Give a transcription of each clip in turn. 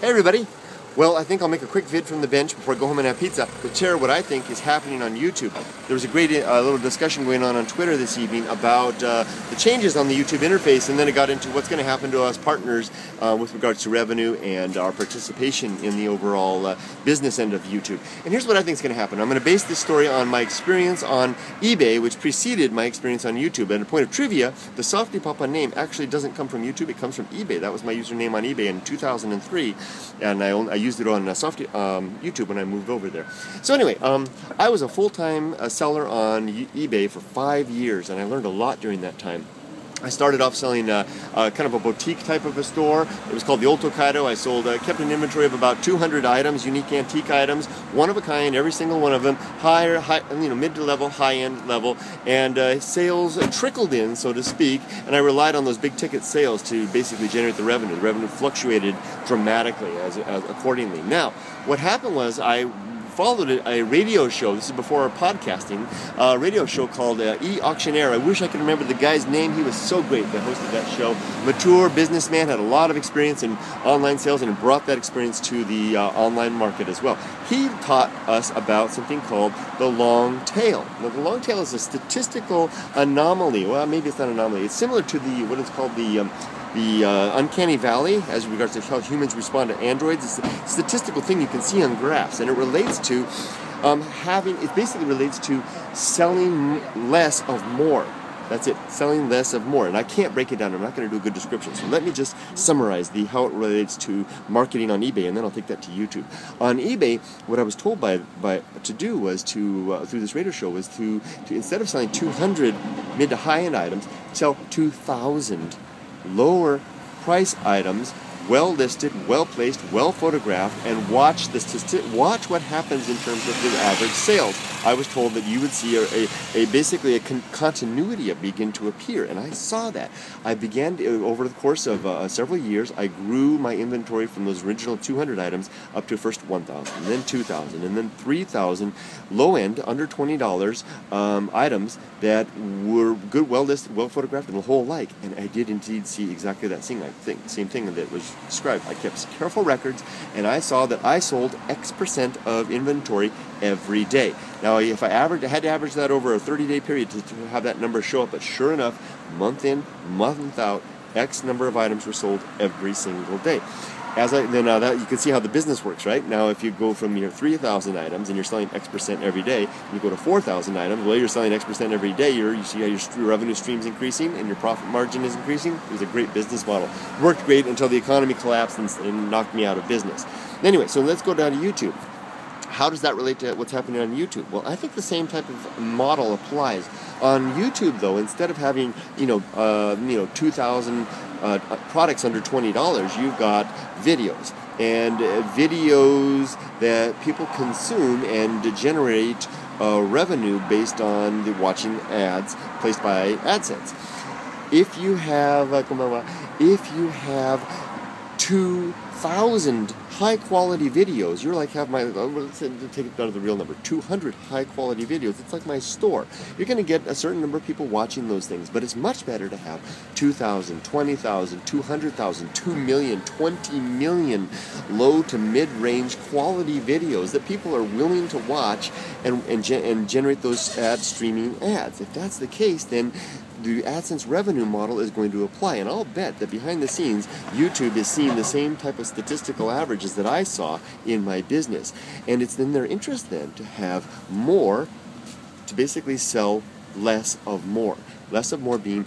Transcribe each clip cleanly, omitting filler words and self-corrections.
Hey everybody! Well, I think I'll make a quick vid from the bench before I go home and have pizza to share what I think is happening on YouTube. There was a great little discussion going on Twitter this evening about the changes on the YouTube interface, and then it got into what's going to happen to us partners with regards to revenue and our participation in the overall business end of YouTube. And here's what I think is going to happen. I'm going to base this story on my experience on eBay, which preceded my experience on YouTube. And a point of trivia, the Softy Papa name actually doesn't come from YouTube, it comes from eBay. That was my username on eBay in 2003, and I used it on YouTube when I moved over there. So anyway, I was a full-time seller on eBay for 5 years, and I learned a lot during that time. I started off selling kind of a boutique type of a store. It was called the Old Tokaido. I sold, kept an inventory of about 200 items, unique antique items, one of a kind, every single one of them, mid to level, high end level, and sales trickled in, so to speak, and I relied on those big ticket sales to basically generate the revenue. The revenue fluctuated dramatically as accordingly. Now, what happened was I followed a radio show. This is before podcasting. A radio show called E-Auctioneer. I wish I could remember the guy's name. He was so great that hosted that show. Mature businessman, had a lot of experience in online sales and brought that experience to the online market as well. He taught us about something called the long tail. Now, the long tail is a statistical anomaly. Well, maybe it's not an anomaly. It's similar to what is called the uncanny valley as regards to how humans respond to androids. It's a statistical thing you can see on graphs, and it relates to it basically relates to selling less of more. That's it, selling less of more. And I can't break it down. I'm not going to do a good description. So let me just summarize how it relates to marketing on eBay, and then I'll take that to YouTube. On eBay, what I was told to do was through this radio show was to instead of selling 200 mid to high end items, sell 2,000 lower price items, well listed, well placed, well photographed, and watch what happens in terms of the average sales. I was told that you would see basically a continuity begin to appear, and I saw that. I began over the course of several years. I grew my inventory from those original 200 items up to first 1,000, and then 2,000, and then 3,000 low end, under $20 items that were good, well listed, well photographed, and the whole like. And I did indeed see exactly that same thing that was described. I kept careful records, and I saw that I sold X% of inventory every day. Now, if I had to average that over a 30-day period to have that number show up, but sure enough, month in, month out, X number of items were sold every single day. That you can see how the business works, right? Now, if you go from your 3,000 items and you're selling X% every day, and you go to 4,000 items, well, you're selling X% every day. You see how your revenue stream's increasing and your profit margin is increasing. It was a great business model. Worked great until the economy collapsed and knocked me out of business. Anyway, so let's go down to YouTube. How does that relate to what's happening on YouTube? Well, I think the same type of model applies. On YouTube, though, instead of having 2,000 products under $20, you've got videos, and videos that people consume and generate revenue based on watching ads placed by AdSense. If you have 2,000 high-quality videos, you're like, let's take it down to the real number, 200 high-quality videos. It's like my store. You're going to get a certain number of people watching those things, but it's much better to have 2,000, 20,000, 200,000, 2 million, 20 million low to mid-range quality videos that people are willing to watch and generate those streaming ads. If that's the case, then the AdSense revenue model is going to apply, and I'll bet that behind the scenes, YouTube is seeing the same type of statistical averages that I saw in my business. And it's in their interest then to have more, to basically sell less of more. Less of more being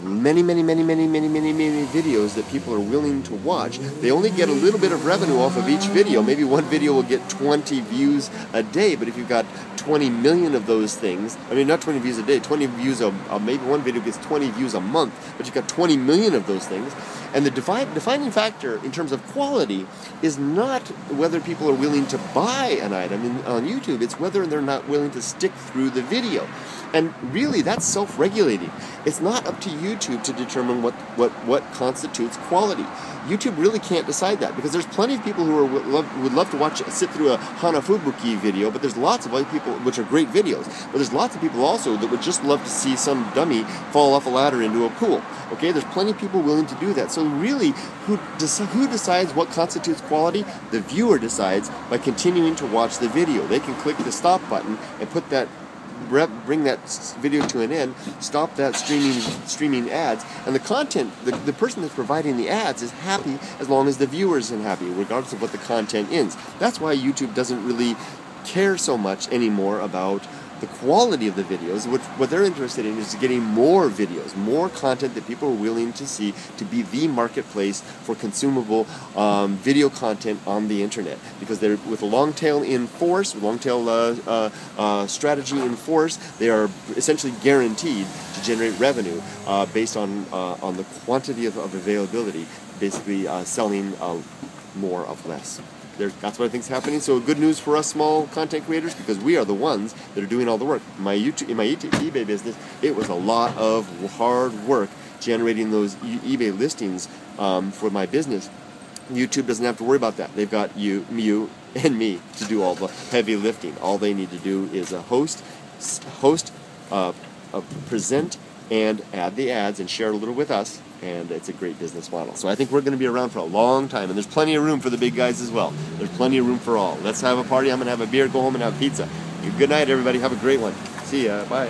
many videos that people are willing to watch. They only get a little bit of revenue off of each video. Maybe one video will get 20 views a day, but if you've got 20 million of those things, I mean, not 20 views a day, 20 views, maybe one video gets 20 views a month, but you've got 20 million of those things. And the defining factor in terms of quality is not whether people are willing to buy an item on YouTube, it's whether they're not willing to stick through the video. And really, that's self-regulating. It's not up to YouTube to determine what constitutes quality. YouTube really can't decide that, because there's plenty of people who would love to sit through a Hanafubuki video, but there's lots of other people, which are great videos, but there's lots of people also that would just love to see some dummy fall off a ladder into a pool. Okay, there's plenty of people willing to do that. So really, who decides what constitutes quality? The viewer decides by continuing to watch the video. They can click the stop button and put that, bring that video to an end, stop that streaming ads, and the content, the person that's providing the ads is happy as long as the viewer is happy, regardless of what the content is. That's why YouTube doesn't really care so much anymore about the quality of the videos. What they're interested in is getting more videos, more content that people are willing to see, to be the marketplace for consumable video content on the internet. Because they're, with a long tail in force, with long tail strategy in force, they are essentially guaranteed to generate revenue based on the quantity of availability, basically selling more of less. That's what I think is happening. So good news for us small content creators, because we are the ones that are doing all the work. In my eBay business, it was a lot of hard work generating those eBay listings for my business. YouTube doesn't have to worry about that. They've got you, and me to do all the heavy lifting. All they need to do is present, and add the ads and share a little with us, and it's a great business model. So I think we're going to be around for a long time, and there's plenty of room for the big guys as well. There's plenty of room for all. Let's have a party. I'm going to have a beer, go home and have pizza. Good night, everybody. Have a great one. See ya. Bye.